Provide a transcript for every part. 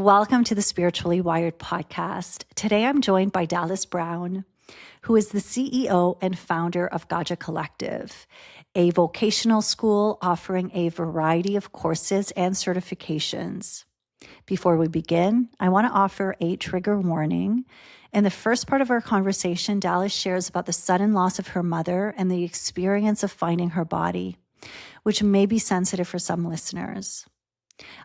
Welcome to the Spiritually Wired podcast. Today I'm joined by Dallas Brown, who is the CEO and founder of Gaja Collective, a vocational school offering a variety of courses and certifications. Before we begin, I want to offer a trigger warning. In the first part of our conversation, Dallas shares about the sudden loss of her mother and the experience of finding her body, which may be sensitive for some listeners.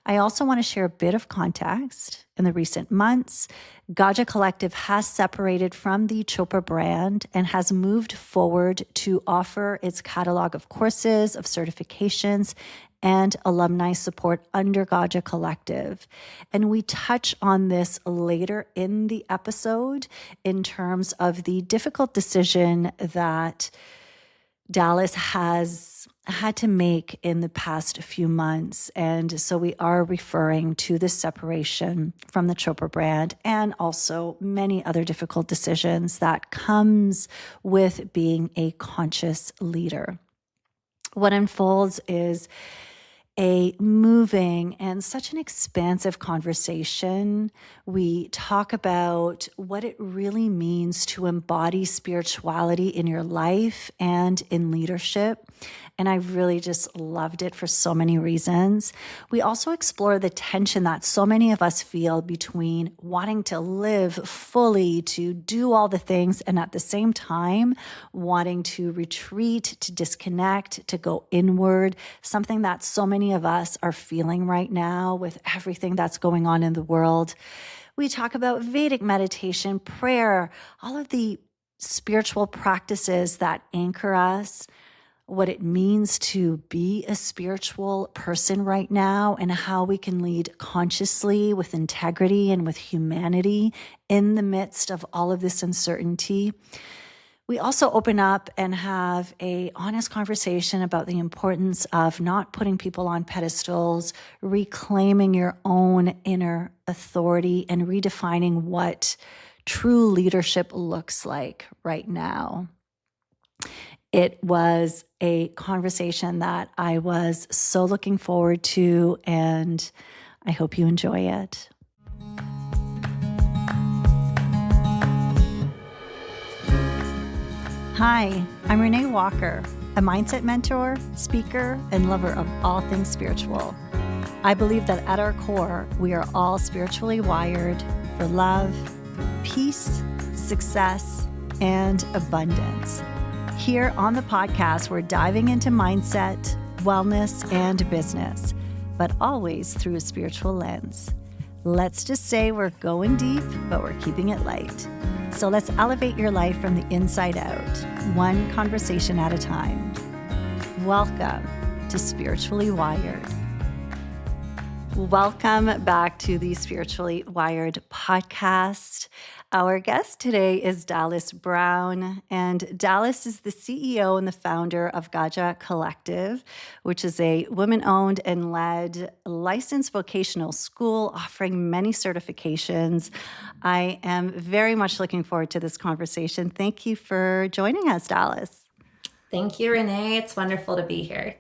I also want to share a bit of context. In the recent months, Gaja Collective has separated from the Chopra brand and has moved forward to offer its catalog of courses, of certifications, and alumni support under Gaja Collective. And we touch on this later in the episode in terms of the difficult decision that Dallas has had to make in the past few months. And so we are referring to this separation from the Chopra brand and also many other difficult decisions that comes with being a conscious leader. What unfolds is a moving and such an expansive conversation. We talk about what it really means to embody spirituality in your life and in leadership. And I really just loved it for so many reasons. We also explore the tension that so many of us feel between wanting to live fully, to do all the things, and at the same time, wanting to retreat, to disconnect, to go inward, something that so many of us are feeling right now with everything that's going on in the world. We talk about Vedic meditation, prayer, all of the spiritual practices that anchor us, what it means to be a spiritual person right now, and how we can lead consciously with integrity and with humanity in the midst of all of this uncertainty. We also open up and have an honest conversation about the importance of not putting people on pedestals, reclaiming your own inner authority, and redefining what true leadership looks like right now. It was a conversation that I was so looking forward to, and I hope you enjoy it. Hi, I'm Renée Walker, a mindset mentor, speaker, and lover of all things spiritual. I believe that at our core, we are all spiritually wired for love, peace, success, and abundance. Here on the podcast, we're diving into mindset, wellness, and business, but always through a spiritual lens. Let's just say we're going deep, but we're keeping it light. So let's elevate your life from the inside out, one conversation at a time. Welcome to Spiritually Wired. Welcome back to the Spiritually Wired podcast. Our guest today is Dallas Brown, and Dallas is the CEO and the founder of Gaja Collective, which is a women-owned and led licensed vocational school offering many certifications. I am very much looking forward to this conversation. Thank you for joining us, Dallas. Thank you, Renée. It's wonderful to be here.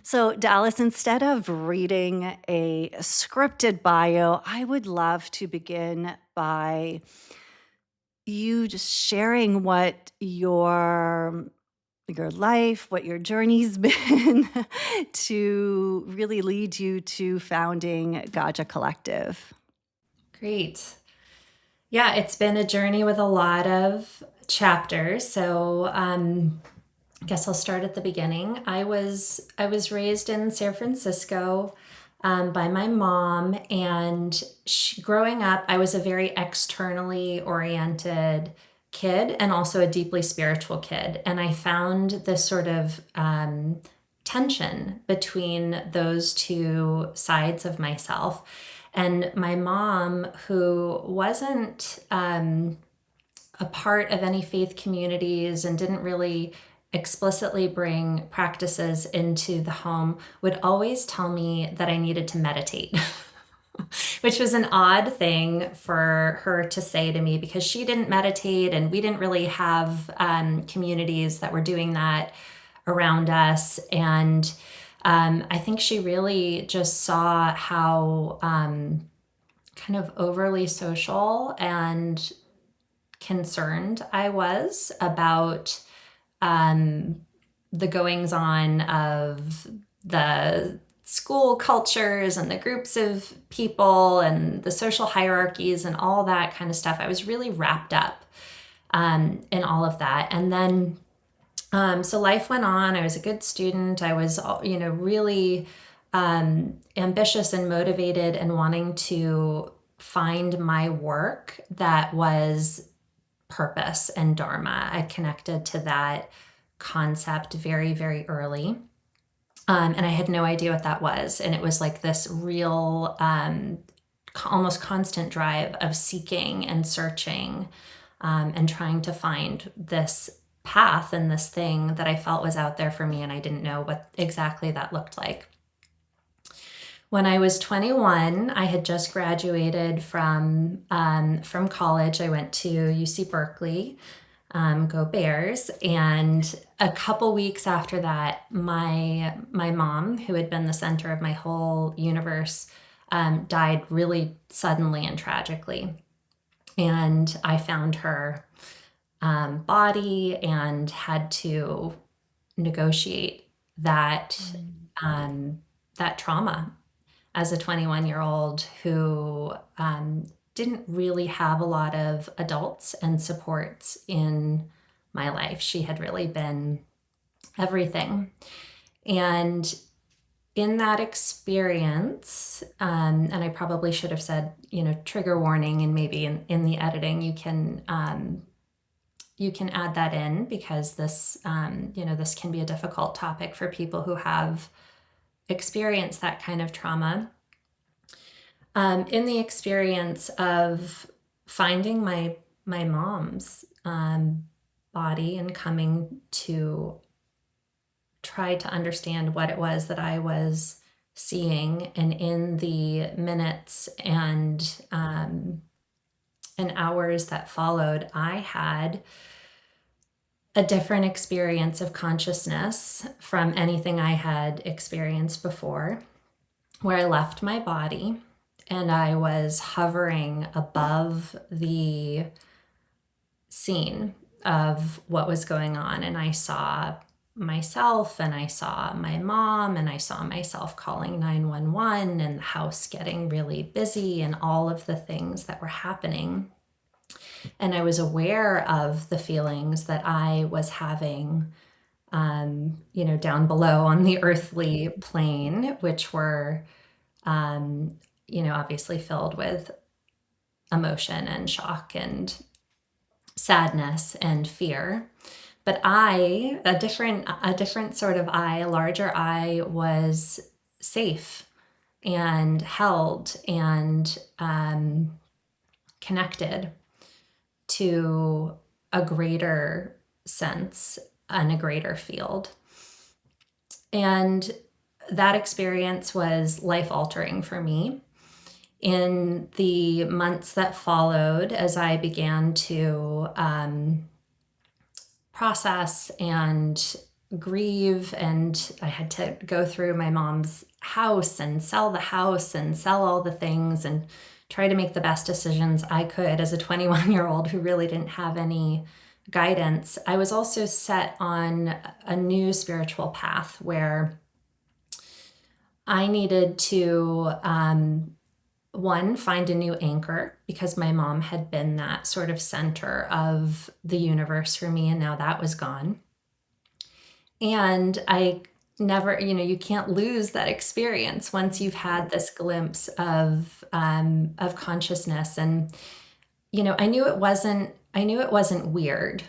So, Dallas, instead of reading a scripted bio, I would love to begin by you just sharing what your life, what your journey's been to really lead you to founding Gaja Collective. Great. Yeah, it's been a journey with a lot of chapters. So, I guess I'll start at the beginning. I was raised in San Francisco by my mom, and growing up, I was a very externally oriented kid and also a deeply spiritual kid. And I found this sort of tension between those two sides of myself. And my mom, who wasn't a part of any faith communities and didn't really explicitly bring practices into the home, would always tell me that I needed to meditate, which was an odd thing for her to say to me because she didn't meditate and we didn't really have communities that were doing that around us. And I think she really just saw how kind of overly social and concerned I was about the goings on of the school cultures and the groups of people and the social hierarchies and all that kind of stuff. I was really wrapped up in all of that. And then, so life went on. I was a good student. I was, really ambitious and motivated and wanting to find my work that was purpose and dharma. I connected to that concept very, very early. And I had no idea what that was. And it was like this real, almost constant drive of seeking and searching and trying to find this path and this thing that I felt was out there for me. And I didn't know what exactly that looked like. When I was 21, I had just graduated from college. I went to UC Berkeley, go Bears. And a couple weeks after that, my mom, who had been the center of my whole universe, died really suddenly and tragically. And I found her body and had to negotiate that that trauma as a 21-year-old who didn't really have a lot of adults and supports in my life. She had really been everything. And in that experience, and I probably should have said, trigger warning, and maybe in the editing you can add that in, because this, this can be a difficult topic for people who have experienced that kind of trauma. In the experience of finding my mom's body and coming to try to understand what it was that I was seeing, and in the minutes and hours that followed, I had a different experience of consciousness from anything I had experienced before, where I left my body and I was hovering above the scene of what was going on. And I saw myself, and I saw my mom, and I saw myself calling 911, and the house getting really busy, and all of the things that were happening. And I was aware of the feelings that I was having, down below on the earthly plane, which were, obviously filled with emotion and shock and sadness and fear. But I, a different sort of I, a larger I, was safe and held and connected to a greater sense and a greater field. And that experience was life-altering for me. In the months that followed, as I began to process and grieve, and I had to go through my mom's house and sell the house and sell all the things and try to make the best decisions I could as a 21-year-old who really didn't have any guidance. I was also set on a new spiritual path where I needed to, one, find a new anchor, because my mom had been that sort of center of the universe for me, and now that was gone. And I never, you can't lose that experience once you've had this glimpse of consciousness. And, I knew it wasn't weird.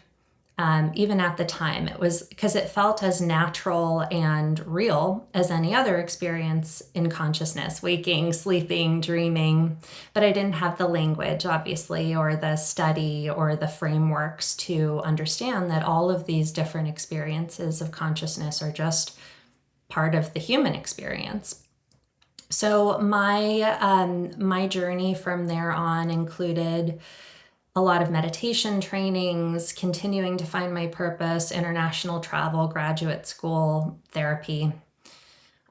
Even at the time, it was because it felt as natural and real as any other experience in consciousness, waking, sleeping, dreaming. But I didn't have the language, obviously, or the study or the frameworks to understand that all of these different experiences of consciousness are just part of the human experience. So my journey from there on included a lot of meditation trainings, continuing to find my purpose, international travel, graduate school, therapy.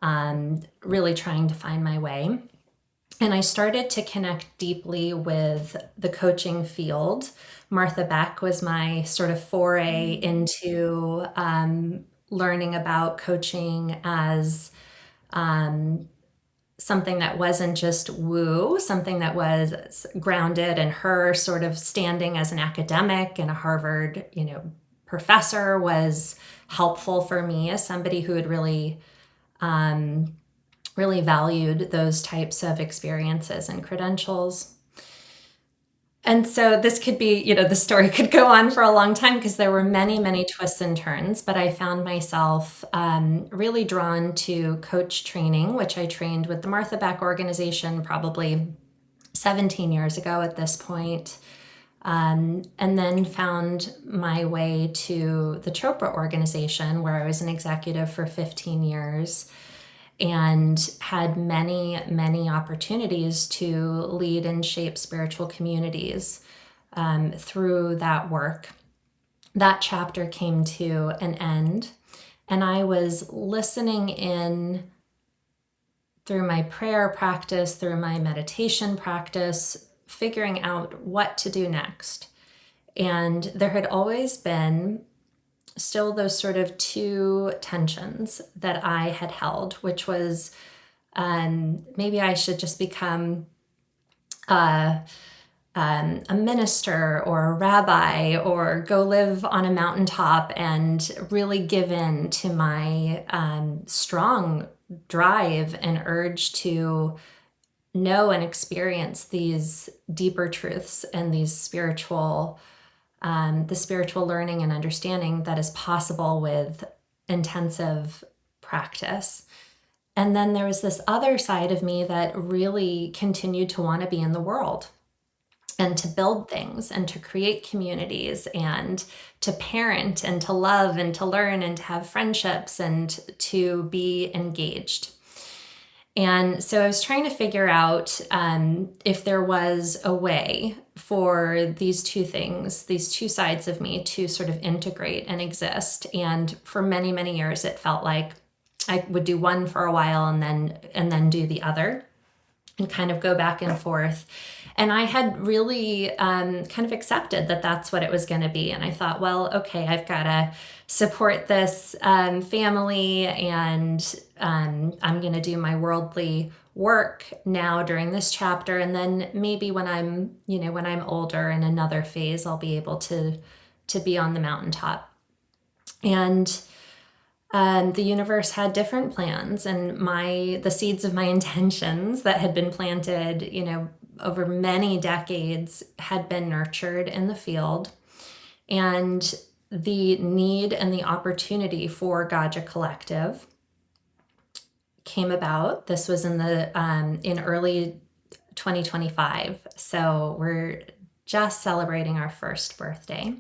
really trying to find my way. And I started to connect deeply with the coaching field. Martha Beck was my sort of foray into learning about coaching as something that wasn't just woo, something that was grounded in her sort of standing as an academic and a Harvard, professor was helpful for me as somebody who had really valued those types of experiences and credentials. And so this could be, the story could go on for a long time because there were many, many twists and turns, but I found myself really drawn to coach training, which I trained with the Martha Beck organization probably 17 years ago at this point. And then found my way to the Chopra organization, where I was an executive for 15 years and had many, many opportunities to lead and shape spiritual communities through that work. That chapter came to an end, and I was listening in through my prayer practice, through my meditation practice, figuring out what to do next. And there had always been still those sort of two tensions that I had held, which was maybe I should just become a minister or a rabbi or go live on a mountaintop and really give in to my strong drive and urge to know and experience these deeper truths and these the spiritual learning and understanding that is possible with intensive practice. And then there was this other side of me that really continued to want to be in the world and to build things and to create communities and to parent and to love and to learn and to have friendships and to be engaged. And so I was trying to figure out if there was a way for these two things, these two sides of me to sort of integrate and exist. And for many, many years, it felt like I would do one for a while and then do the other and kind of go back and forth. And I had really kind of accepted that that's what it was going to be. And I thought, well, okay, I've got to support this family, and I'm going to do my worldly work now during this chapter. And then maybe when I'm older in another phase, I'll be able to be on the mountaintop. And the universe had different plans, and the seeds of my intentions that had been planted, over many decades had been nurtured in the field. And the need and the opportunity for Gaja Collective came about. This was in early 2025. So we're just celebrating our first birthday.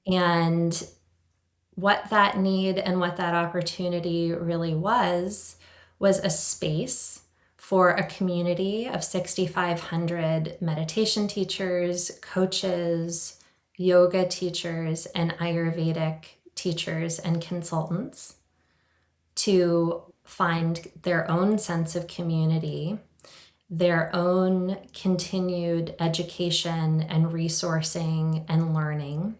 And what that need and what that opportunity really was a space for a community of 6,500 meditation teachers, coaches, yoga teachers, and Ayurvedic teachers and consultants to find their own sense of community, their own continued education and resourcing and learning,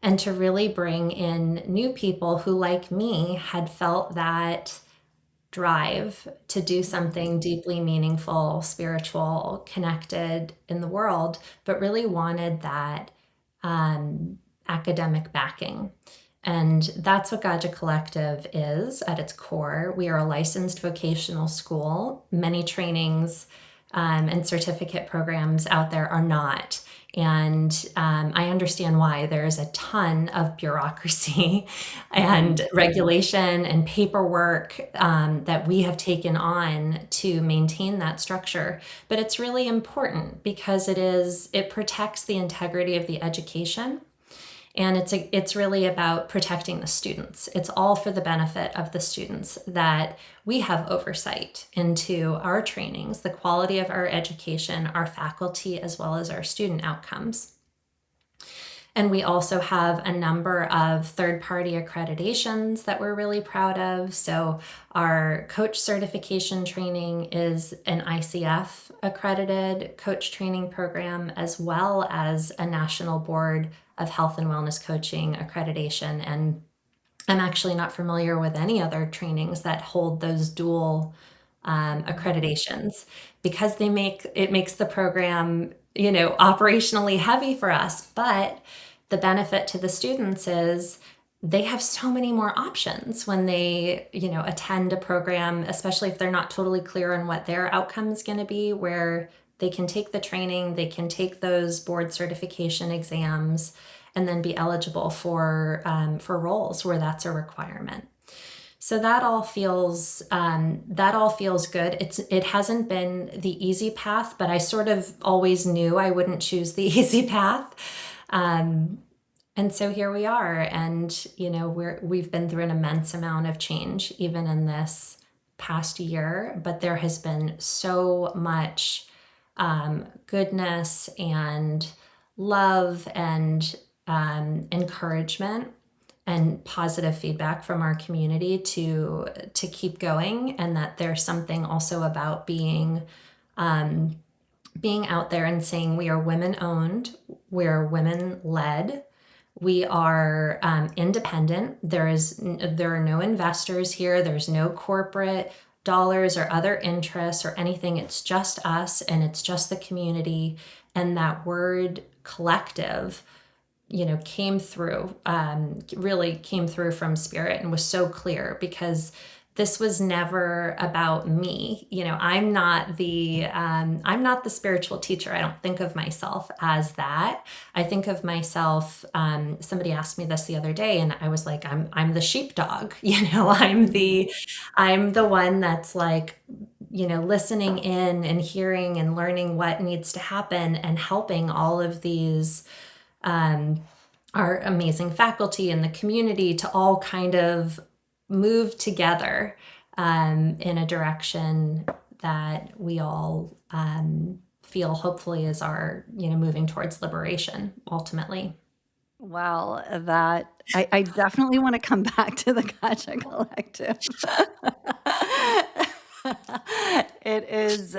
and to really bring in new people who, like me, had felt that drive to do something deeply meaningful, spiritual, connected in the world, but really wanted that academic backing. And that's what Gaja Collective is at its core. We are a licensed vocational school. Many trainings and certificate programs out there are not. And I understand why. There's a ton of bureaucracy and regulation and paperwork that we have taken on to maintain that structure. But it's really important because it protects the integrity of the education. And it's really about protecting the students. It's all for the benefit of the students that we have oversight into our trainings, the quality of our education, our faculty, as well as our student outcomes. And we also have a number of third-party accreditations that we're really proud of. So our coach certification training is an ICF accredited coach training program, as well as a National Board of Health and Wellness Coaching accreditation. And I'm actually not familiar with any other trainings that hold those dual accreditations, because it makes the program, operationally heavy for us. But the benefit to the students is they have so many more options when they, attend a program, especially if they're not totally clear on what their outcome is going to be, where they can take the training, they can take those board certification exams, and then be eligible for roles where that's a requirement. So that all feels good. It hasn't been the easy path, but I sort of always knew I wouldn't choose the easy path. And so here we are, and we've been through an immense amount of change even in this past year, but there has been so much goodness and love and encouragement and positive feedback from our community to keep going, and that there's something also about being out there and saying we are women owned, we're women led, we are independent. There are no investors here. There's no corporate dollars or other interests or anything. It's just us, and it's just the community. And that word collective, really came through from Spirit and was so clear, because this was never about me. I'm not the spiritual teacher. I don't think of myself as that. I think of myself, somebody asked me this the other day, and I was like, I'm the sheepdog. I'm the one that's like, listening in and hearing and learning what needs to happen, and helping all of these our amazing faculty and the community to all kind of move together in a direction that we all feel hopefully is our, moving towards liberation ultimately. Well, I definitely want to come back to the Gaja Collective. It is,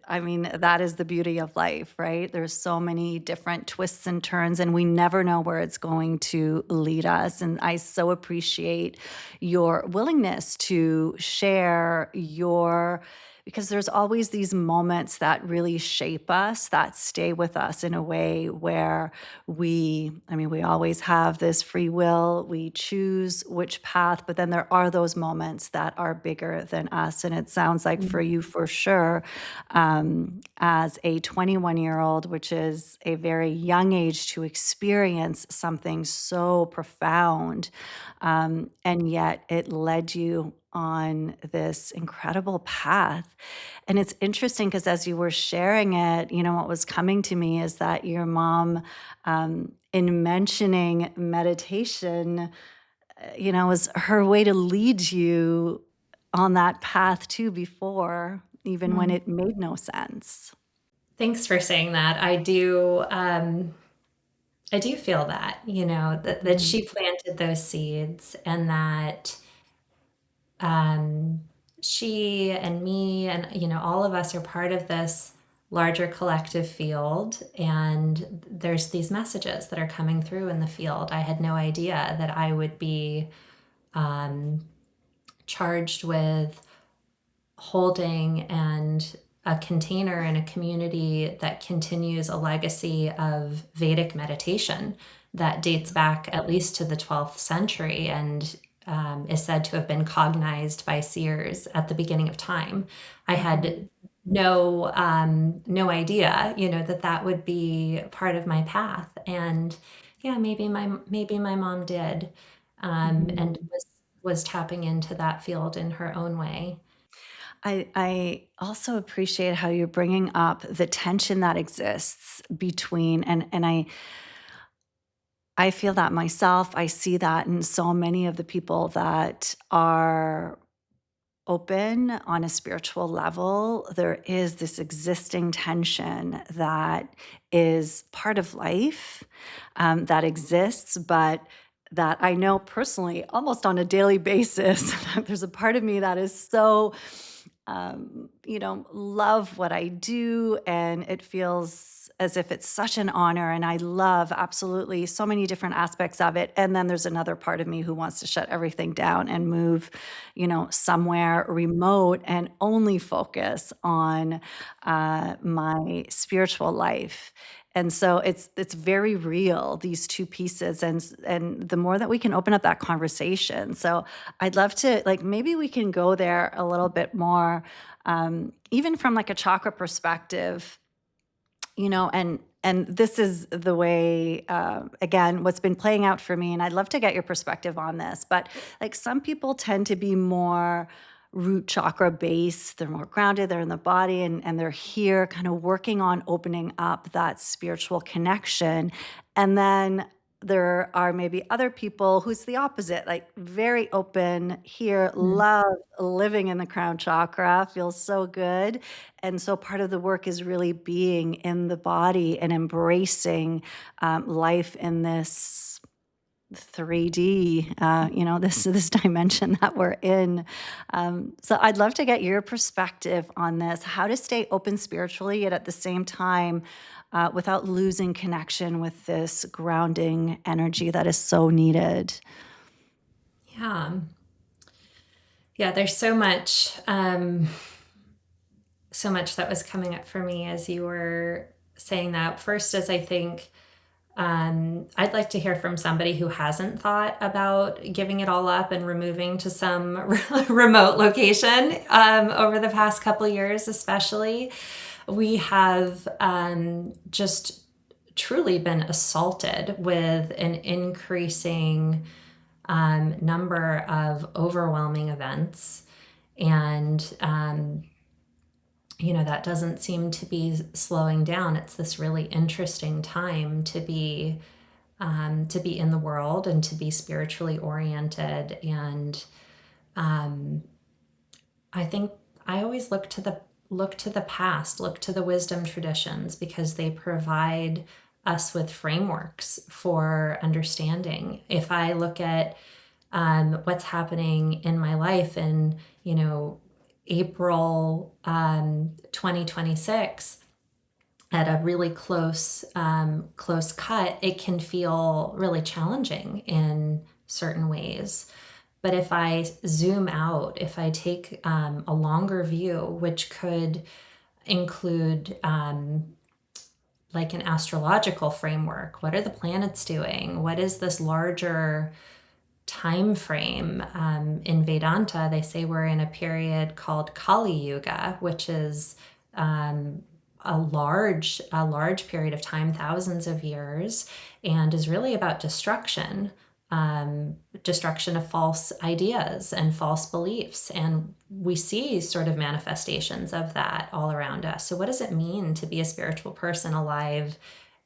I mean, that is the beauty of life, right? There's so many different twists and turns, and we never know where it's going to lead us. And I so appreciate your willingness to share because there's always these moments that really shape us, that stay with us in a way where we always have this free will. We choose which path, but then there are those moments that are bigger than us. And it sounds like for you, for sure, as a 21-year-old, which is a very young age to experience something so profound, and yet it led you on this incredible path. And it's interesting because as you were sharing it, what was coming to me is that your mom, in mentioning meditation, was her way to lead you on that path too before, even when it made no sense. Thanks for saying that. I do feel that, that she planted those seeds, and that she and me and, all of us are part of this larger collective field. And there's these messages that are coming through in the field. I had no idea that I would be charged with holding and a container in a community that continues a legacy of Vedic meditation that dates back at least to the 12th century, and is said to have been cognized by seers at the beginning of time. I had no idea, that would be part of my path. And yeah, maybe my mom did, and was tapping into that field in her own way. I also appreciate how you're bringing up the tension that exists between, and I feel that myself. I see that in so many of the people that are open on a spiritual level, there is this existing tension that is part of life, that exists, but that I know personally, almost on a daily basis, that there's a part of me that is so, love what I do, and it feels as if it's such an honor, and I love absolutely so many different aspects of it. And then there's another part of me who wants to shut everything down and move, somewhere remote and only focus on my spiritual life. And so it's very real, these two pieces, and the more that we can open up that conversation. So I'd love to, like, maybe we can go there a little bit more, even from like a chakra perspective, and this is the way, again, what's been playing out for me, and I'd love to get your perspective on this. But like, some people tend to be more root chakra based, they're more grounded, they're in the body, and they're here kind of working on opening up that spiritual connection. And then there are maybe other people who's the opposite, like very open here, Mm. love living in the crown chakra, feels so good. And so part of the work is really being in the body and embracing life in this 3D, this dimension that we're in. So I'd love to get your perspective on this, how to stay open spiritually, yet at the same time, without losing connection with this grounding energy that is so needed. Yeah. Yeah, there's so much that was coming up for me as you were saying that. First, as I think, I'd like to hear from somebody who hasn't thought about giving it all up and removing to some remote location over the past couple of years, especially. We have just truly been assaulted with an increasing number of overwhelming events. And that doesn't seem to be slowing down. It's this really interesting time to be in the world and to be spiritually oriented. And I think I always look to the past, look to the wisdom traditions, because they provide us with frameworks for understanding. If I look at what's happening in my life in April 2026 at a really close cut, it can feel really challenging in certain ways. But if I zoom out, if I take a longer view, which could include like an astrological framework, what are the planets doing? What is this larger time frame? In Vedanta, they say we're in a period called Kali Yuga, which is a large period of time, thousands of years, and is really about destruction. Destruction of false ideas and false beliefs. And we see sort of manifestations of that all around us. So what does it mean to be a spiritual person alive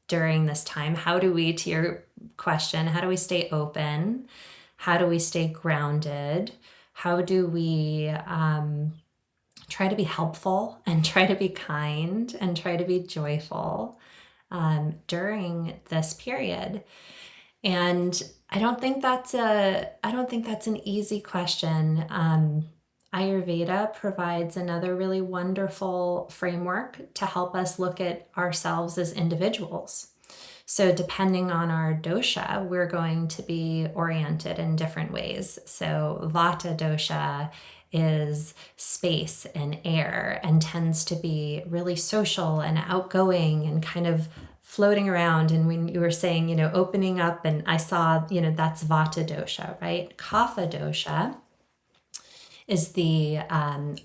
during this time? How do we, to your question, how do we stay open? How do we stay grounded? How do we try to be helpful and try to be kind and try to be joyful during this period? And I don't think that's an easy question. Ayurveda provides another really wonderful framework to help us look at ourselves as individuals. So depending on our dosha, we're going to be oriented in different ways. So Vata dosha is space and air and tends to be really social and outgoing and kind of floating around. And when you were saying, opening up, and I saw, that's Vata dosha, right? Kapha dosha is the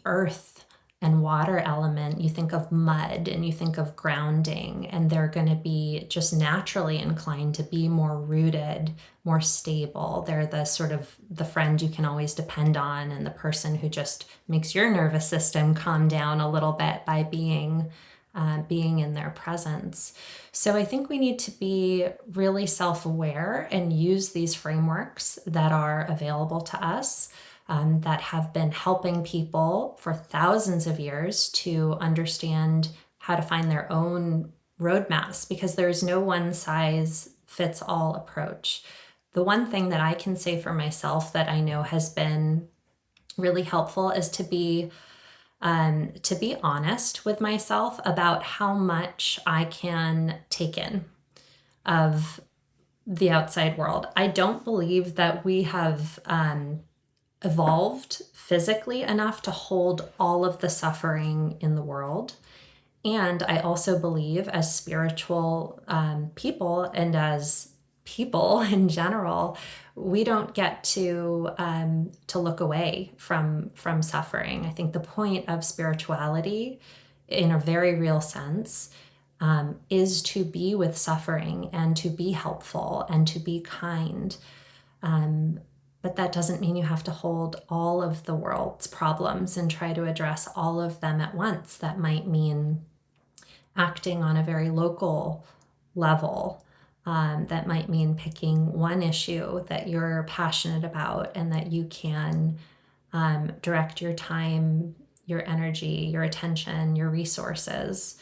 earth and water element. You think of mud and you think of grounding, and they're going to be just naturally inclined to be more rooted, more stable. They're the sort of the friend you can always depend on, and the person who just makes your nervous system calm down a little bit by being in their presence. So I think we need to be really self-aware and use these frameworks that are available to us. that have been helping people for thousands of years to understand how to find their own roadmaps, because there's no one size fits all approach. The one thing that I can say for myself that I know has been really helpful is to be honest with myself about how much I can take in of the outside world. I don't believe that we have evolved physically enough to hold all of the suffering in the world. And I also believe, as spiritual people and as people in general, we don't get to look away from suffering. I think the point of spirituality, in a very real sense, is to be with suffering and to be helpful and to be kind. But that doesn't mean you have to hold all of the world's problems and try to address all of them at once. That might mean acting on a very local level. That might mean picking one issue that you're passionate about and that you can direct your time, your energy, your attention, your resources,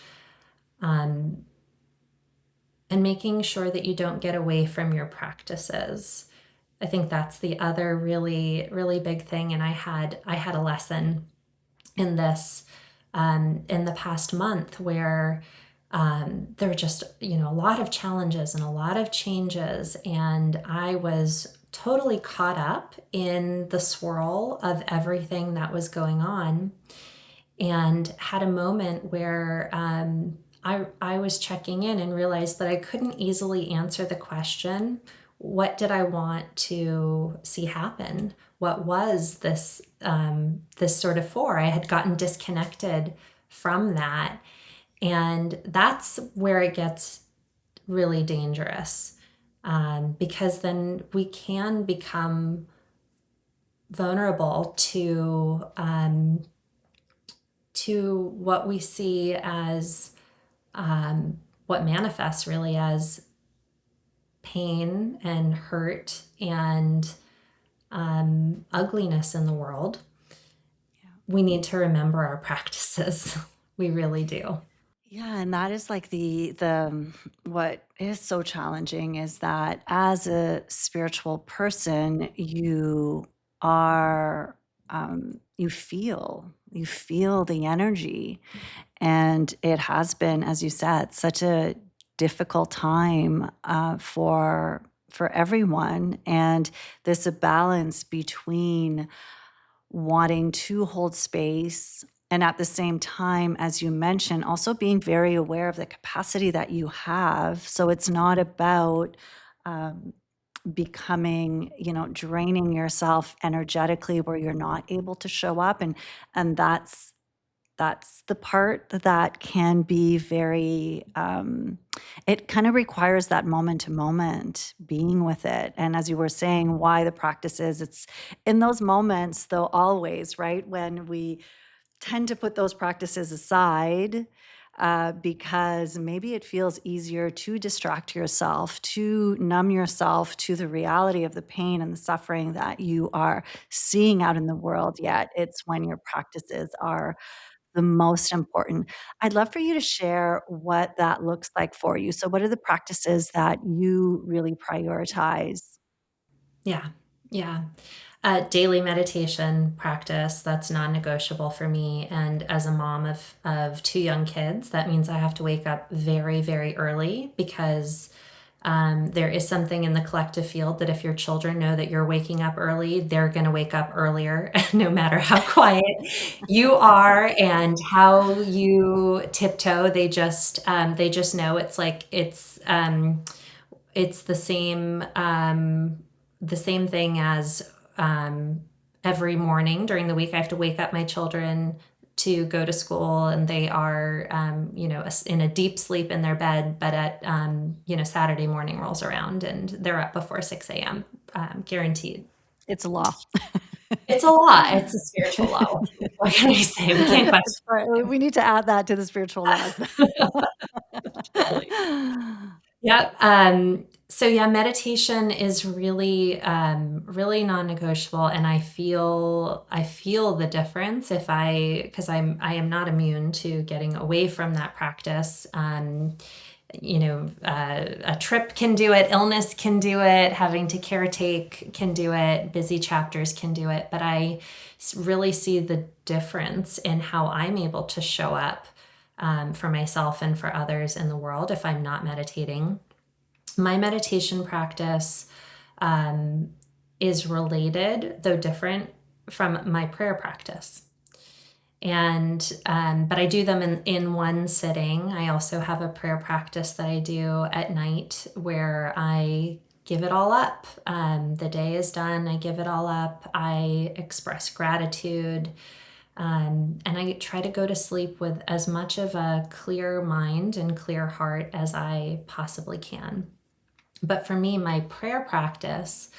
and making sure that you don't get away from your practices. I think that's the other really, really big thing. And I had a lesson in this in the past month where there were just, a lot of challenges and a lot of changes. And I was totally caught up in the swirl of everything that was going on, and had a moment where I was checking in and realized that I couldn't easily answer the question, what did I want to see happen? What was this sort of for? I had gotten disconnected from that. And that's where it gets really dangerous, because then we can become vulnerable to what we see as what manifests really as pain and hurt and ugliness in the world. Yeah. We need to remember our practices. We really do. Yeah, and that is like the what is so challenging is that as a spiritual person, you are you feel the energy, and it has been, as you said, such a difficult time for everyone, and there's a balance between wanting to hold space and at the same time, as you mentioned, also being very aware of the capacity that you have. So it's not about becoming, draining yourself energetically where you're not able to show up, and that's the part that can be very it kind of requires that moment to moment being with it. And as you were saying, why the practice is, it's in those moments, though, always, right, when we tend to put those practices aside, because maybe it feels easier to distract yourself, to numb yourself to the reality of the pain and the suffering that you are seeing out in the world. Yet it's when your practices are the most important. I'd love for you to share what that looks like for you. So what are the practices that you really prioritize? Yeah. Yeah. Daily meditation practice, that's non-negotiable for me. And as a mom of two young kids, that means I have to wake up very, very early, because there is something in the collective field that if your children know that you're waking up early, they're going to wake up earlier, no matter how quiet you are and how you tiptoe. They just know. It's like it's the same thing as every morning during the week. I have to wake up my children to go to school, and they are, in a deep sleep in their bed, but at, Saturday morning rolls around and they're up before 6 a.m. Guaranteed. It's a law. It's a law. It's a spiritual law. What can we say? We can't question. We need to add that to the spiritual laws. Totally. Yep. So yeah, meditation is really, really non-negotiable, and I feel the difference if because I am not immune to getting away from that practice. A trip can do it, illness can do it, having to caretake can do it, busy chapters can do it, but I really see the difference in how I'm able to show up for myself and for others in the world if I'm not meditating. My meditation practice is related, though different, from my prayer practice. And but I do them in one sitting. I also have a prayer practice that I do at night where I give it all up. The day is done, I give it all up. I express gratitude. And I try to go to sleep with as much of a clear mind and clear heart as I possibly can. But for me, my prayer practice,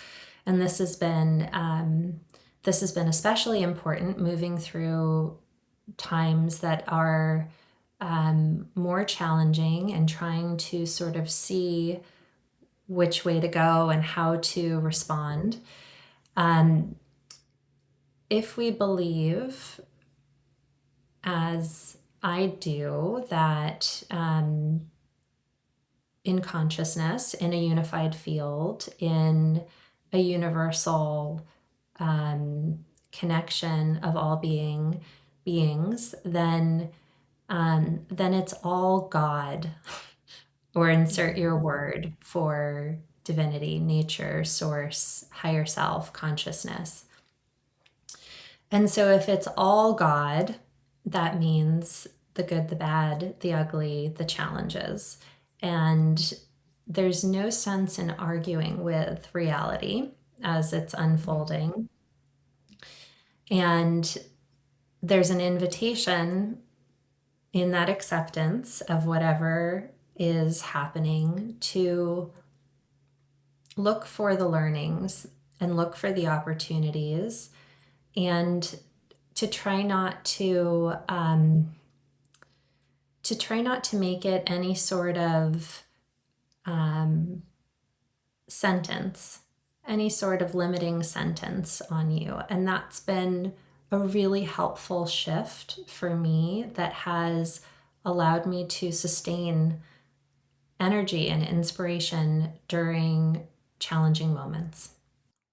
and this has been especially important moving through times that are more challenging and trying to sort of see which way to go and how to respond. Um, if we believe, as I do, that in consciousness, in a unified field, in a universal connection of all beings, then it's all God, or insert your word for divinity, nature, source, higher self, consciousness. And so if it's all God, that means the good, the bad, the ugly, the challenges. And there's no sense in arguing with reality as it's unfolding. And there's an invitation in that acceptance of whatever is happening to look for the learnings and look for the opportunities, and to try not to make it any sort of sentence, any sort of limiting sentence on you. And that's been a really helpful shift for me that has allowed me to sustain energy and inspiration during challenging moments.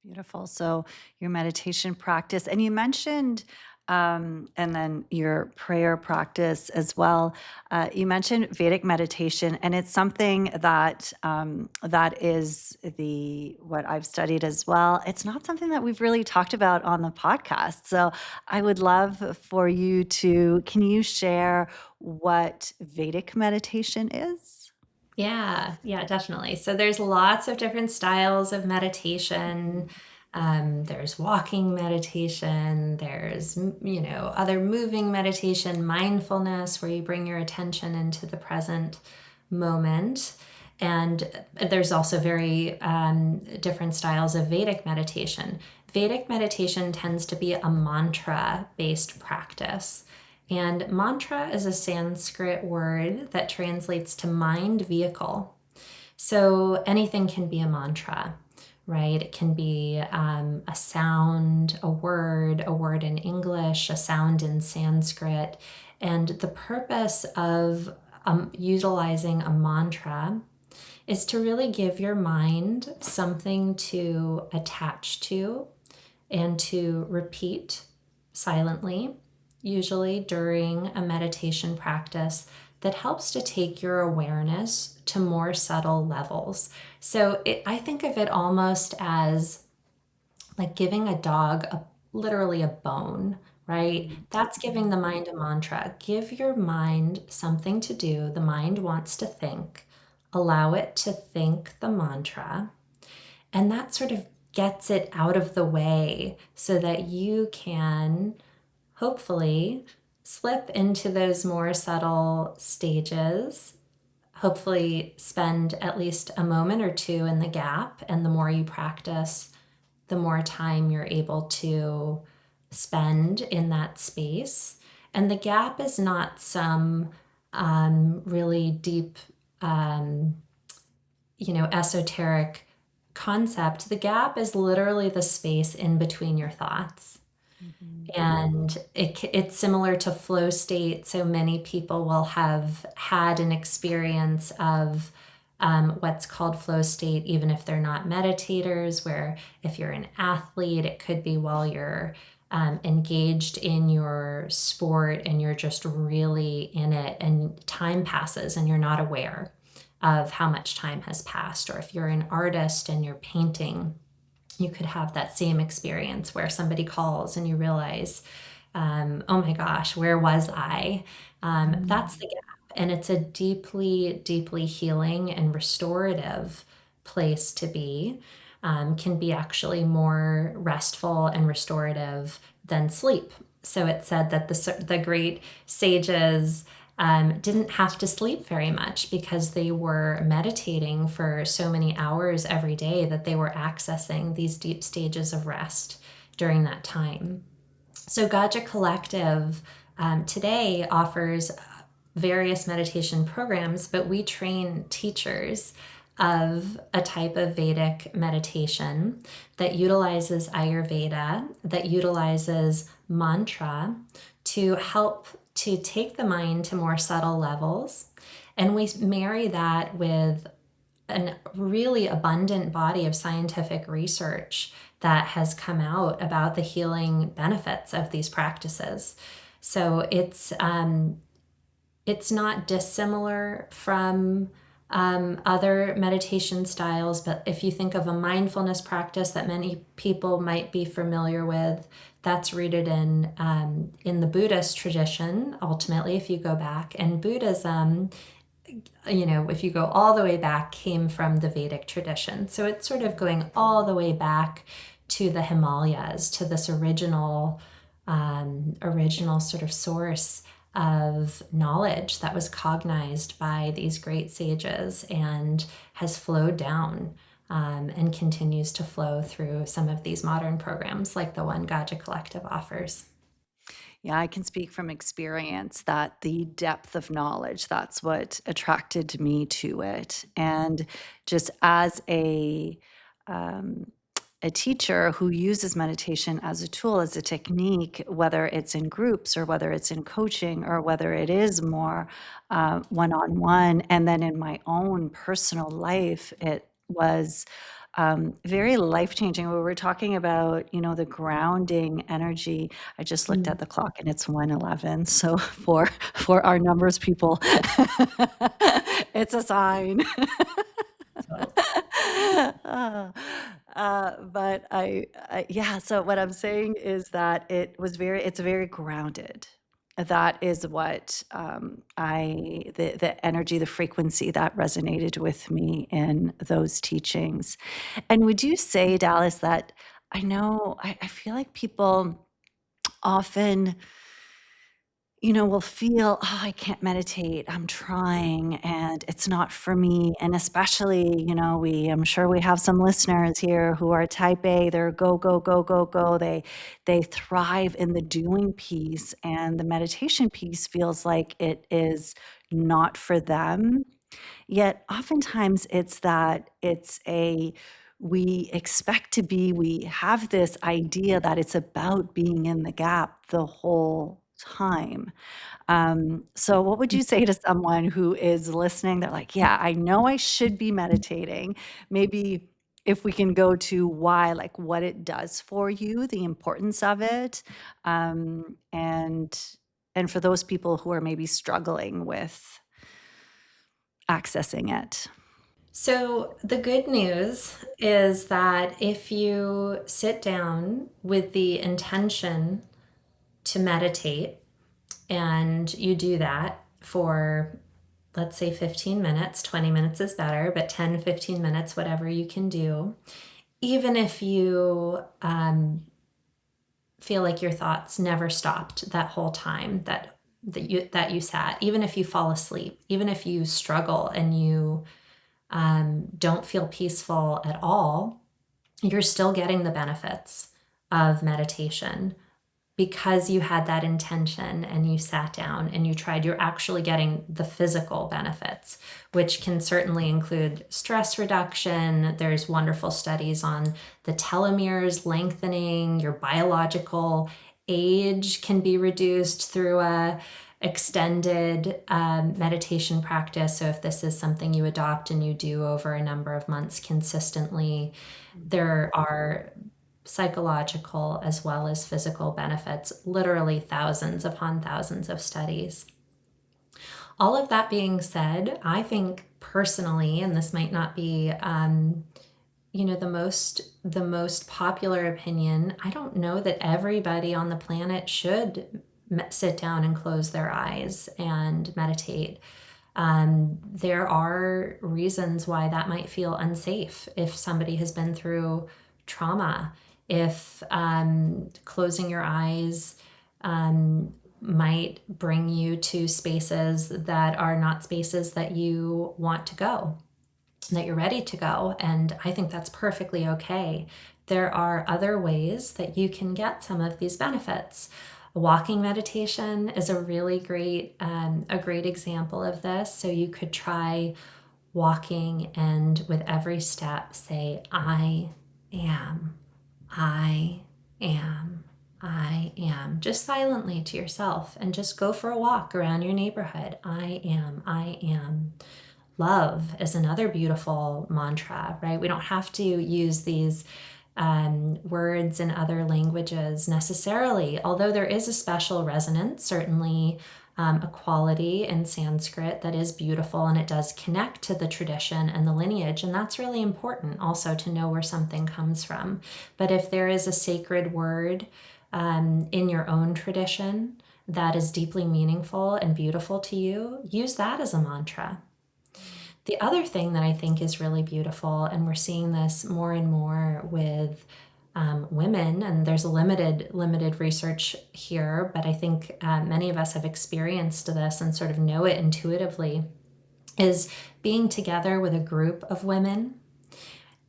Beautiful. So your meditation practice, and you mentioned, and then your prayer practice as well. You mentioned Vedic meditation, and it's something that that is the what I've studied as well. It's not something that we've really talked about on the podcast. So I would love for you to. Can you share what Vedic meditation is? Yeah, definitely. So there's lots of different styles of meditation. There's walking meditation, there's, other moving meditation, mindfulness, where you bring your attention into the present moment. And there's also very different styles of Vedic meditation. Vedic meditation tends to be a mantra-based practice. And mantra is a Sanskrit word that translates to mind vehicle. So anything can be a mantra, right? It can be a sound, a word in English, a sound in Sanskrit. And the purpose of utilizing a mantra is to really give your mind something to attach to and to repeat silently, usually during a meditation practice, that helps to take your awareness to more subtle levels. So I think of it almost as like giving a dog literally a bone, right? That's giving the mind a mantra. Give your mind something to do. The mind wants to think. Allow it to think the mantra. And that sort of gets it out of the way so that you can hopefully slip into those more subtle stages. Hopefully, spend at least a moment or two in the gap. And the more you practice, the more time you're able to spend in that space. And the gap is not some really deep esoteric concept, the gap is literally the space in between your thoughts. Mhm. And it's similar to flow state. So many people will have had an experience of what's called flow state, even if they're not meditators, where if you're an athlete, it could be while you're engaged in your sport and you're just really in it, and time passes and you're not aware of how much time has passed. Or if you're an artist and you're painting, you could have that same experience where somebody calls and you realize, oh my gosh, where was I? That's the gap. And it's a deeply, deeply healing and restorative place to be. Can be actually more restful and restorative than sleep. So it said that the great sages didn't have to sleep very much because they were meditating for so many hours every day that they were accessing these deep stages of rest during that time. So, Gaja Collective today offers various meditation programs, but we train teachers of a type of Vedic meditation that utilizes Ayurveda, that utilizes mantra to help to take the mind to more subtle levels. And we marry that with a really abundant body of scientific research that has come out about the healing benefits of these practices. So it's not dissimilar from other meditation styles, but if you think of a mindfulness practice that many people might be familiar with, that's rooted in the Buddhist tradition. Ultimately, if you go back, and Buddhism, if you go all the way back, came from the Vedic tradition. So it's sort of going all the way back to the Himalayas, to this original sort of source of knowledge that was cognized by these great sages and has flowed down and continues to flow through some of these modern programs like the one Gaja Collective offers. Yeah, I can speak from experience that the depth of knowledge, that's what attracted me to it. And just as a teacher who uses meditation as a tool, as a technique, whether it's in groups or whether it's in coaching or whether it is more one-on-one, and then in my own personal life, it was very life-changing. We were talking about, the grounding energy. I just looked Mm. at the clock and it's 1:11. So for our numbers people, it's a sign. So, Uh, but yeah, so what I'm saying is that it's very grounded. That is what the energy, the frequency that resonated with me in those teachings. And would you say, Dallas, that I know, I feel like people often will feel, "Oh, I can't meditate. I'm trying, and it's not for me." And especially, I'm sure we have some listeners here who are type A. They're go, go, go, go, go. They thrive in the doing piece, and the meditation piece feels like it is not for them. Yet oftentimes it's that we have this idea that it's about being in the gap the whole time. So what would you say to someone who is listening? They're like, yeah, I know I should be meditating. Maybe if we can go to why, like what it does for you, the importance of it, and for those people who are maybe struggling with accessing it. so the good news is that if you sit down with the intention to meditate and you do that for, let's say, 15 minutes, 20 minutes is better, but 10, 15 minutes, whatever you can do, even if you feel like your thoughts never stopped that whole time that you sat, even if you fall asleep, even if you struggle and you don't feel peaceful at all, you're still getting the benefits of meditation. because you had that intention and you sat down and you tried, you're actually getting the physical benefits, which can certainly include stress reduction. There's wonderful studies on the telomeres lengthening, your biological age can be reduced through a extended meditation practice. So if this is something you adopt and you do over a number of months consistently, there are psychological as well as physical benefits, literally thousands upon thousands of studies. All of that being said, I think personally, and this might not be the most popular opinion, I don't know that everybody on the planet should sit down and close their eyes and meditate. There are reasons why that might feel unsafe if somebody has been through trauma, if closing your eyes might bring you to spaces that are not spaces that you want to go, that you're ready to go. And I think that's perfectly okay. There are other ways that you can get some of these benefits. Walking meditation is a really great example of this. So you could try walking and with every step say, I am, I am, I am, just silently to yourself, and just go for a walk around your neighborhood. I am, I am. Love is another beautiful mantra, right? We don't have to use these words in other languages necessarily, although there is a special resonance, certainly a quality in Sanskrit that is beautiful, and it does connect to the tradition and the lineage, and that's really important also to know where something comes from. But if there is a sacred word in your own tradition that is deeply meaningful and beautiful to you, use that as a mantra. The other thing that I think is really beautiful, and we're seeing this more and more with women, and there's a limited research here, but I think many of us have experienced this and sort of know it intuitively, is being together with a group of women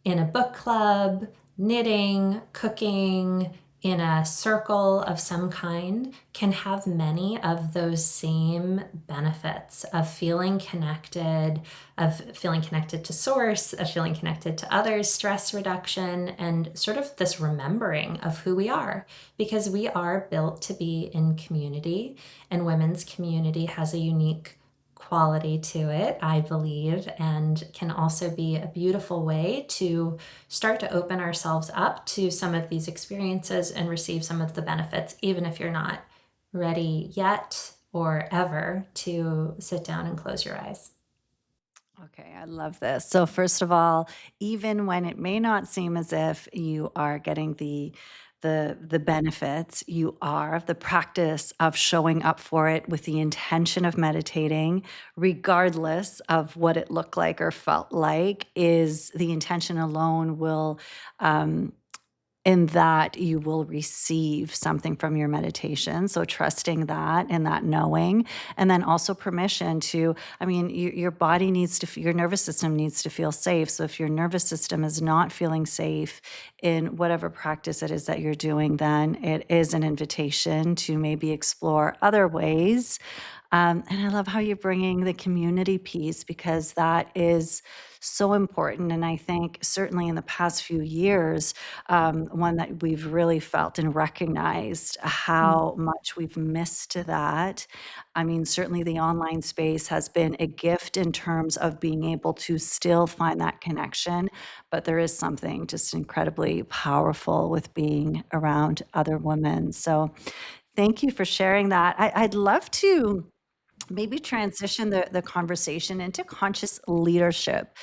in a book club, knitting, cooking, in a circle of some kind, can have many of those same benefits of feeling connected to source, of feeling connected to others, stress reduction, and sort of this remembering of who we are, because we are built to be in community, and women's community has a unique quality to it, I believe, and can also be a beautiful way to start to open ourselves up to some of these experiences and receive some of the benefits, even if you're not ready yet or ever to sit down and close your eyes. Okay, I love this. So first of all, even when it may not seem as if you are getting the benefits, you are. The practice of showing up for it with the intention of meditating, regardless of what it looked like or felt like, is the intention alone will in that you will receive something from your meditation. So trusting that and that knowing, and then also permission to, I mean, your body needs to, your nervous system needs to feel safe. So if your nervous system is not feeling safe in whatever practice it is that you're doing, then it is an invitation to maybe explore other ways. And I love how you're bringing the community piece, because that is so important. And I think certainly in the past few years, one that we've really felt and recognized how much we've missed that. I mean, certainly the online space has been a gift in terms of being able to still find that connection, but there is something just incredibly powerful with being around other women. So thank you for sharing that. I'd love to maybe transition the conversation into conscious leadership.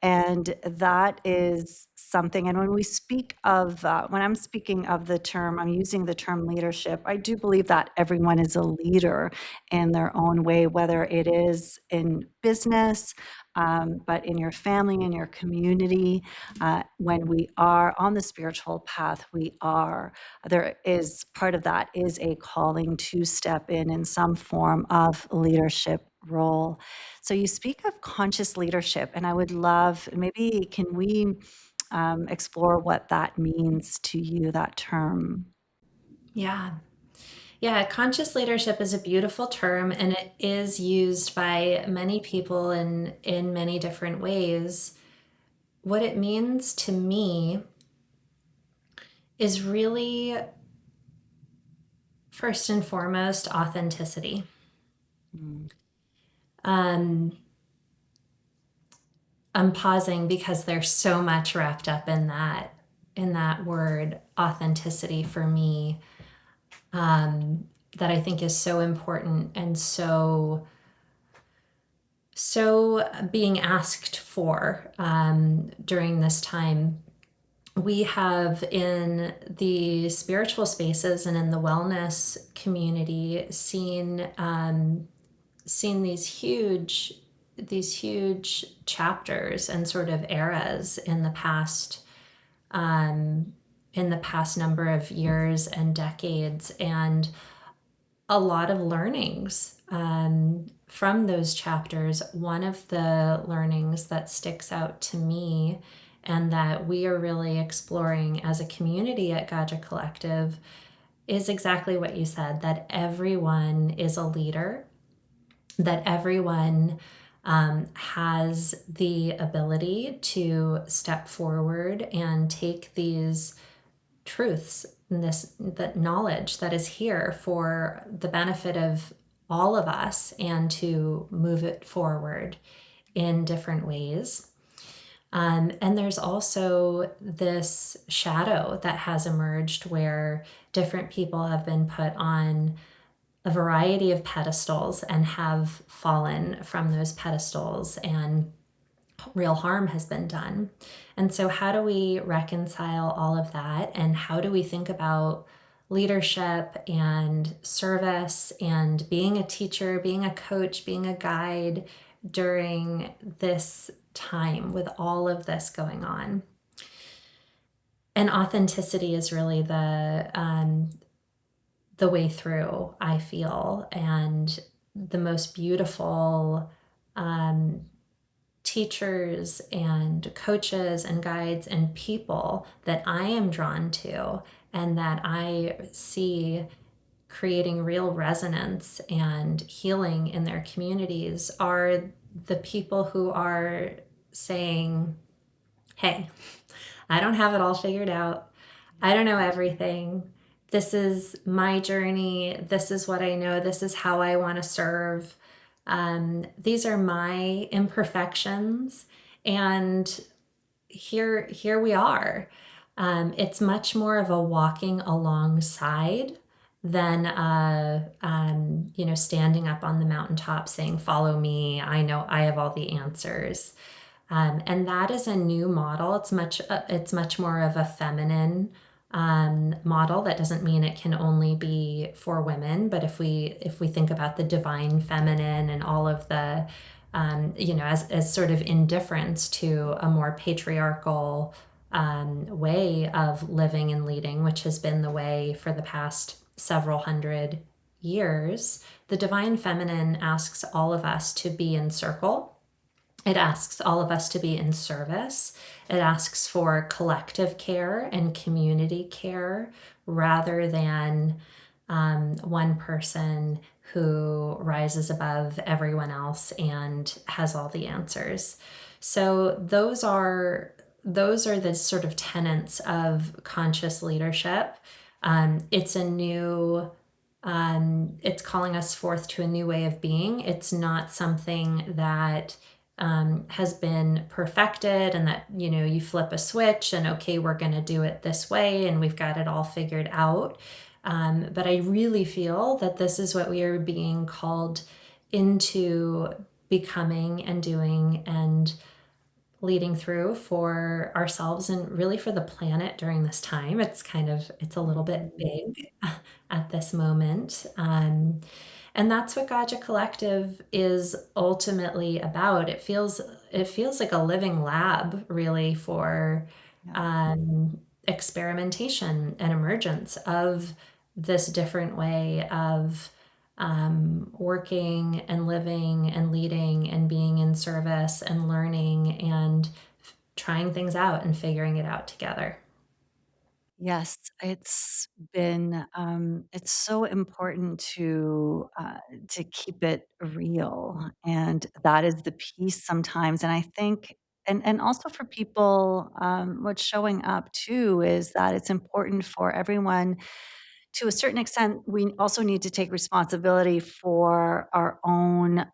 And that is something, and when we speak of, when I'm speaking of the term, I'm using the term leadership, I do believe that everyone is a leader in their own way, whether it is in business, but in your family, in your community. When we are on the spiritual path, there is part of that is a calling to step in some form of leadership role. So you speak of conscious leadership, and I would love, maybe can we explore what that means to you, that term? Yeah. Yeah, conscious leadership is a beautiful term and it is used by many people in many different ways. What it means to me is really first and foremost authenticity. Mm. Um, I'm pausing because there's so much wrapped up in that word authenticity for me, that I think is so important and so being asked for during this time. We have in the spiritual spaces and in the wellness community seen these huge chapters and sort of eras in the past number of years and decades, and a lot of learnings from those chapters. One of the learnings that sticks out to me and that we are really exploring as a community at Gaja Collective is exactly what you said, that everyone is a leader, that everyone has the ability to step forward and take these truths and this that knowledge that is here for the benefit of all of us and to move it forward in different ways. And there's also this shadow that has emerged where different people have been put on a variety of pedestals and have fallen from those pedestals, and real harm has been done. And so, how do we reconcile all of that? And how do we think about leadership and service and being a teacher, being a coach, being a guide during this time with all of this going on? And authenticity is really the way through, I feel, and the most beautiful um, teachers and coaches and guides and people that I am drawn to and that I see creating real resonance and healing in their communities are the people who are saying, hey, I don't have it all figured out. I don't know everything. This is my journey. This is what I know. This is how I want to serve. These are my imperfections. And here we are. It's much more of a walking alongside than standing up on the mountaintop saying, follow me. I know I have all the answers. And that is a new model. It's much more of a feminine model. That doesn't mean it can only be for women, but if we think about the divine feminine and all of the as sort of indifference to a more patriarchal way of living and leading, which has been the way for the past several hundred years, the divine feminine asks all of us to be in circle. It asks all of us to be in service. It asks for collective care and community care rather than one person who rises above everyone else and has all the answers. So those are the sort of tenets of conscious leadership. It's a new it's calling us forth to a new way of being. It's not something that has been perfected and that, you flip a switch and, okay, we're going to do it this way and we've got it all figured out. But I really feel that this is what we are being called into becoming and doing and leading through for ourselves and really for the planet during this time. It's a little bit big at this moment. And that's what Gaja Collective is ultimately about. It feels like a living lab, really, for Yeah. experimentation and emergence of this different way of working and living and leading and being in service and learning and trying things out and figuring it out together. Yes, it's so important to keep it real, and that is the piece sometimes, and I think and also for people, what's showing up too is that it's important for everyone to a certain extent, we also need to take responsibility for our own,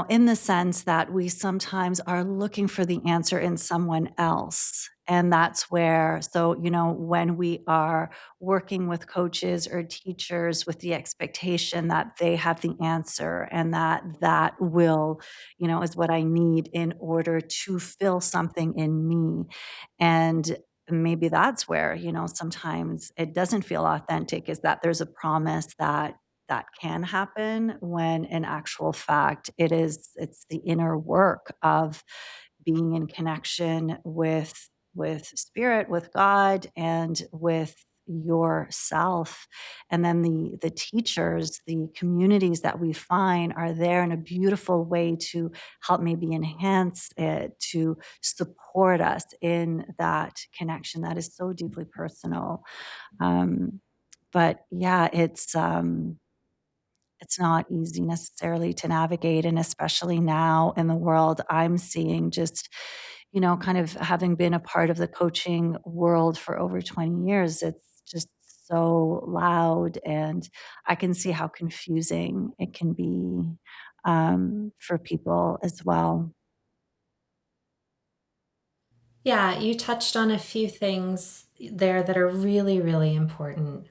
in the sense that we sometimes are looking for the answer in someone else. And that's where, so, when we are working with coaches or teachers with the expectation that they have the answer and that will, is what I need in order to fill something in me. And maybe that's where, sometimes it doesn't feel authentic, is that there's a promise that can happen when in actual fact it's the inner work of being in connection with spirit, with God, and with yourself. And then the teachers, the communities that we find are there in a beautiful way to help maybe enhance it, to support us in that connection that is so deeply personal. um, but yeah, it's not easy necessarily to navigate, and especially now in the world I'm seeing, just, kind of having been a part of the coaching world for over 20 years, it's just so loud, and I can see how confusing it can be, for people as well. Yeah, you touched on a few things there that are really, really important.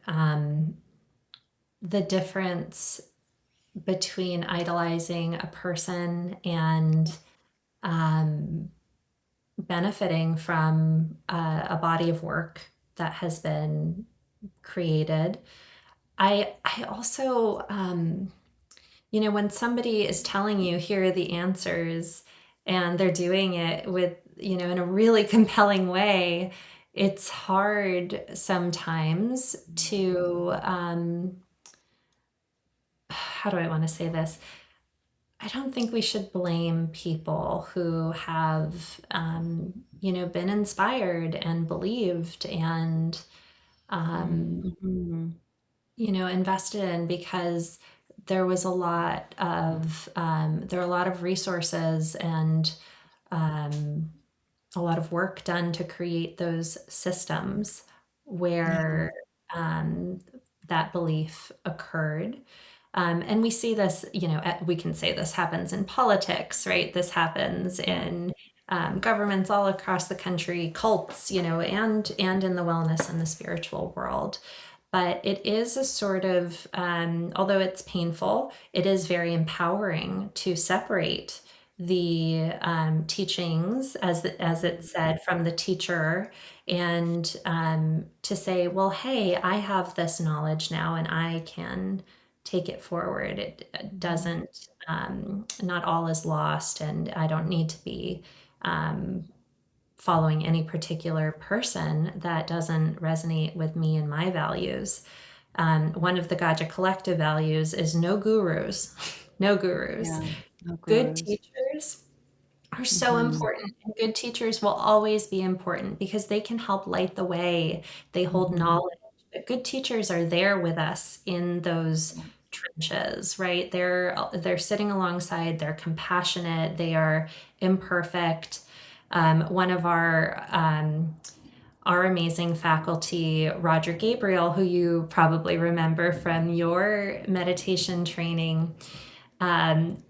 The difference between idolizing a person and um, benefiting from a body of work that has been created. I also, when somebody is telling you, here are the answers, and they're doing it with, in a really compelling way, it's hard sometimes to, how do I want to say this? I don't think we should blame people who have, been inspired and believed and, um, Mhm. invested in, because there are a lot of resources and um, a lot of work done to create those systems Yeah. where um, that belief occurred. And we see this, we can say this happens in politics, right? This happens in governments all across the country, cults, and in the wellness and the spiritual world. But it is a sort of, although it's painful, it is very empowering to separate the teachings, as it said, from the teacher, and to say, well, hey, I have this knowledge now and I can take it forward. It doesn't, not all is lost, and I don't need to be um, following any particular person that doesn't resonate with me and my values. One of the Gaja Collective values is no gurus, no gurus. Yeah. No Good gurus. teachers are so Mhm. important, and good teachers will always be important because they can help light the way. They hold Mhm. knowledge, but good teachers are there with us in those Yeah. trenches, right? They're sitting alongside, they're compassionate, they are imperfect. One of our amazing faculty, Roger Gabriel, who you probably remember from your meditation training,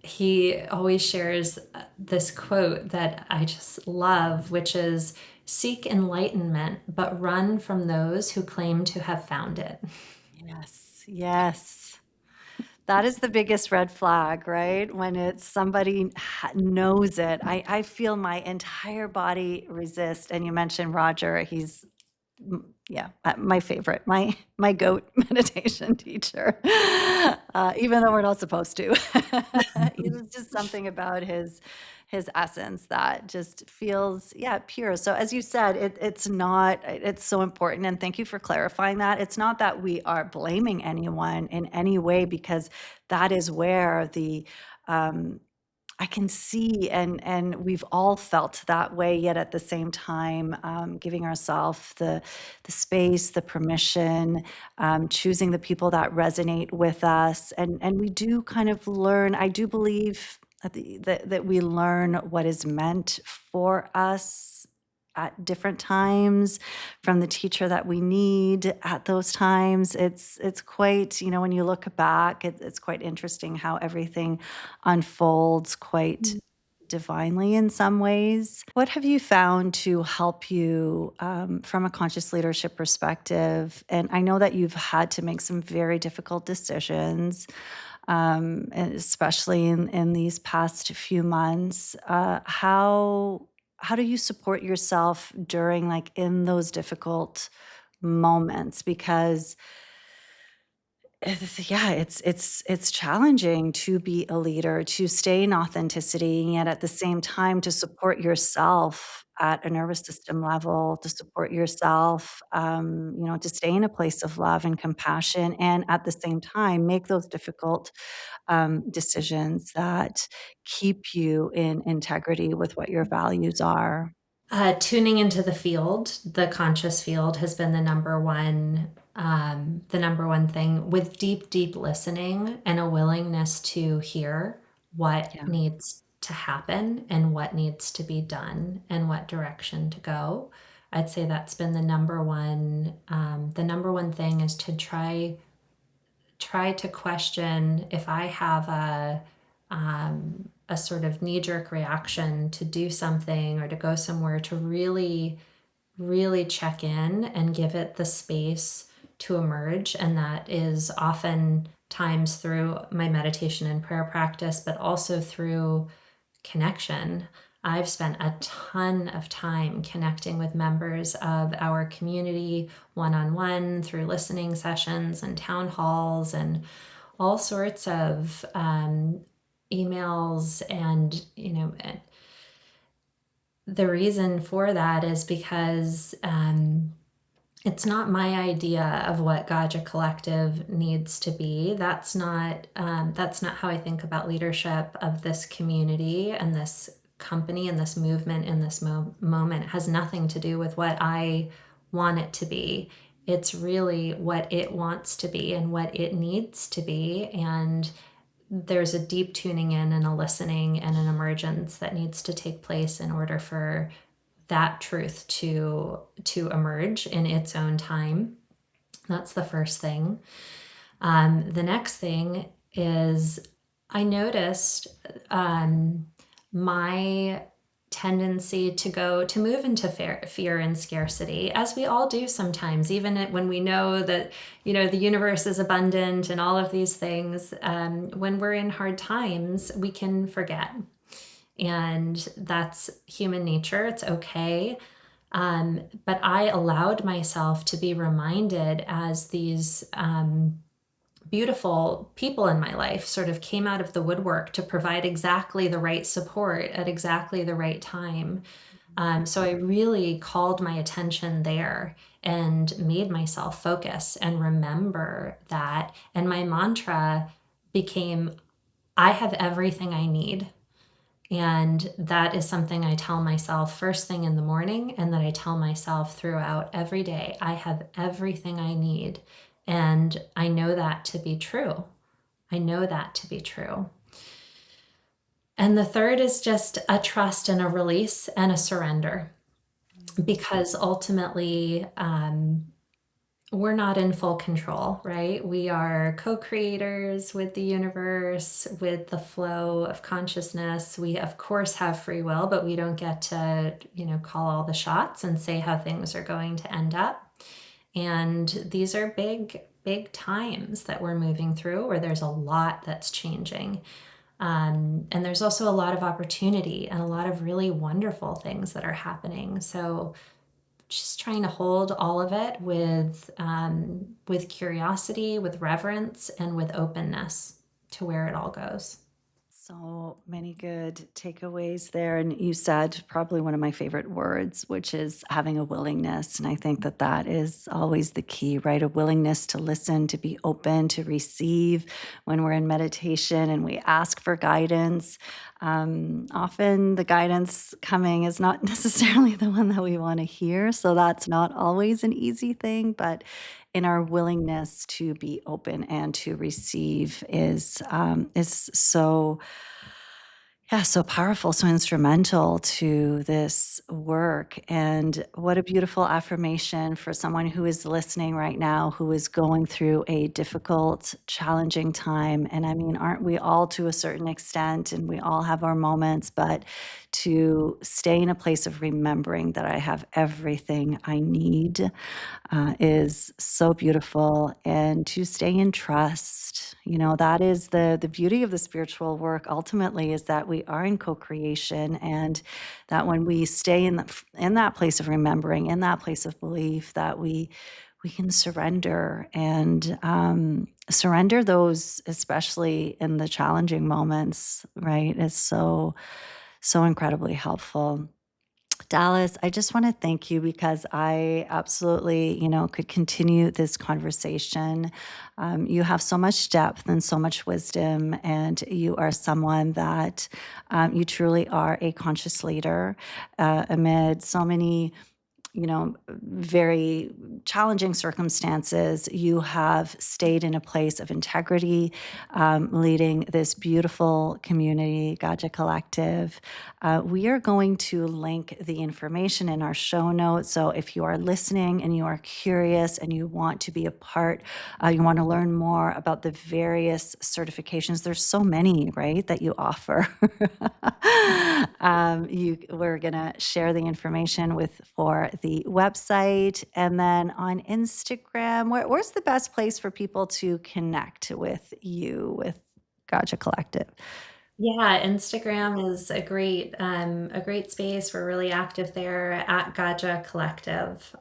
he always shares this quote that I just love, which is, seek enlightenment, but run from those who claim to have found it. Yes. Yes. That is the biggest red flag, right? When it's somebody knows it. I feel my entire body resist. And you mentioned Roger. He's yeah, my favorite, my goat meditation teacher. Even though we're not supposed to, it's just something about his essence that just feels, yeah, pure. So as you said, it's not. It's so important, and thank you for clarifying that. It's not that we are blaming anyone in any way, because that is where the I can see, and we've all felt that way, yet at the same time, giving ourselves the space, the permission, choosing the people that resonate with us, and we do kind of learn. I do believe that we learn what is meant for us at different times from the teacher that we need at those times. It's quite, when you look back, it's quite interesting how everything unfolds quite Mm. divinely in some ways. What have you found to help you from a conscious leadership perspective? And I know that you've had to make some very difficult decisions, and especially in these past few months. How do you support yourself during, like, in those difficult moments? Because yeah, it's challenging to be a leader, to stay in authenticity, and yet at the same time to support yourself at a nervous system level, to support yourself, to stay in a place of love and compassion, and at the same time make those difficult decisions that keep you in integrity with what your values are. Tuning into the field, the conscious field, has been the number one thing, with deep, deep listening and a willingness to hear what Yeah. needs to happen and what needs to be done and what direction to go. I'd say that's been the number one. The number one thing is to try to question if I have a sort of knee-jerk reaction to do something or to go somewhere, to really, really check in and give it the space to emerge. And that is often times through my meditation and prayer practice, but also through connection. I've spent a ton of time connecting with members of our community one on one through listening sessions and town halls and all sorts of emails. And, the reason for that is because it's not my idea of what Gaja Collective needs to be. That's not how I think about leadership of this community and this company and this movement in this moment. It has nothing to do with what I want it to be. It's really what it wants to be and what it needs to be. And there's a deep tuning in and a listening and an emergence that needs to take place in order for that truth to emerge in its own time. That's the first thing. The next thing is, I noticed my tendency to move into fear and scarcity, as we all do sometimes, even when we know that the universe is abundant and all of these things. When we're in hard times, we can forget, and that's human nature. It's okay. But I allowed myself to be reminded as these beautiful people in my life sort of came out of the woodwork to provide exactly the right support at exactly the right time. So I really called my attention there and made myself focus and remember that. And my mantra became, I have everything I need. And that is something I tell myself first thing in the morning, and that I tell myself throughout every day. I have everything I need. And I know that to be true. I know that to be true. And the third is just a trust and a release and a surrender, because ultimately, we're not in full control, right? We are co-creators with the universe, with the flow of consciousness. We, of course, have free will, but we don't get to, call all the shots and say how things are going to end up. And these are big, big times that we're moving through, where there's a lot that's changing. And there's also a lot of opportunity and a lot of really wonderful things that are happening. So just trying to hold all of it with curiosity, with reverence, and with openness to where it all goes. So many good takeaways there. And you said probably one of my favorite words, which is having a willingness. And I think that that is always the key, right? A willingness to listen, to be open, to receive when we're in meditation and we ask for guidance. Often the guidance coming is not necessarily the one that we want to hear. So that's not always an easy thing, but in our willingness to be open and to receive is so, yeah, so powerful, so instrumental to this work. And what a beautiful affirmation for someone who is listening right now, who is going through a difficult, challenging time. And I mean, aren't we all to a certain extent? And we all have our moments, but to stay in a place of remembering that I have everything I need is so beautiful, and to stay in trust. That is the beauty of the spiritual work ultimately, is that we are in co-creation, and that when we stay in that place of remembering, in that place of belief, that we can surrender, and surrender those, especially in the challenging moments, right, is so incredibly helpful. Dallas, I just want to thank you because I absolutely, could continue this conversation. You have so much depth and so much wisdom, and you are someone that you truly are a conscious leader amid so many very challenging circumstances. You have stayed in a place of integrity, leading this beautiful community, Gaja Collective. We are going to link the information in our show notes. So if you are listening and you are curious and you want to be a part, you want to learn more about the various certifications, there's so many, right, that you offer. We're going to share the information for the website, and then on Instagram. Where's the best place for people to connect with you, with Gaja Collective? Yeah, Instagram is a great space. We're really active there at Gaja Collective.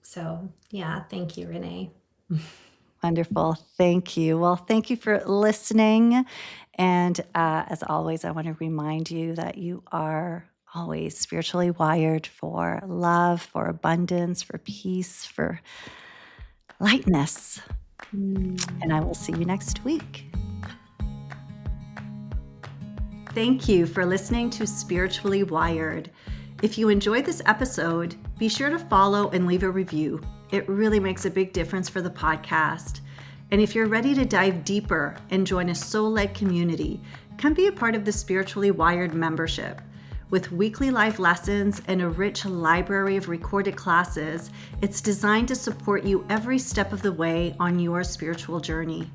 So yeah, thank you, Renee. Wonderful. Thank you. Well, thank you for listening. And as always, I want to remind you that you are always spiritually wired for love, for abundance, for peace, for lightness. And I will see you next week. Thank you for listening to Spiritually Wired. If you enjoyed this episode, be sure to follow and leave a review. It really makes a big difference for the podcast. And if you're ready to dive deeper and join a soul-led community, come be a part of the Spiritually Wired membership. With weekly live lessons and a rich library of recorded classes, it's designed to support you every step of the way on your spiritual journey.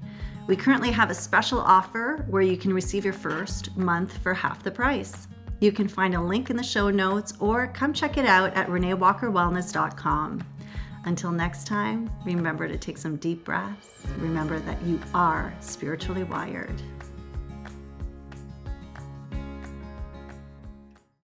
We currently have a special offer where you can receive your first month for half the price. You can find a link in the show notes or come check it out at reneewalkerwellness.com. Until next time, remember to take some deep breaths. Remember that you are spiritually wired.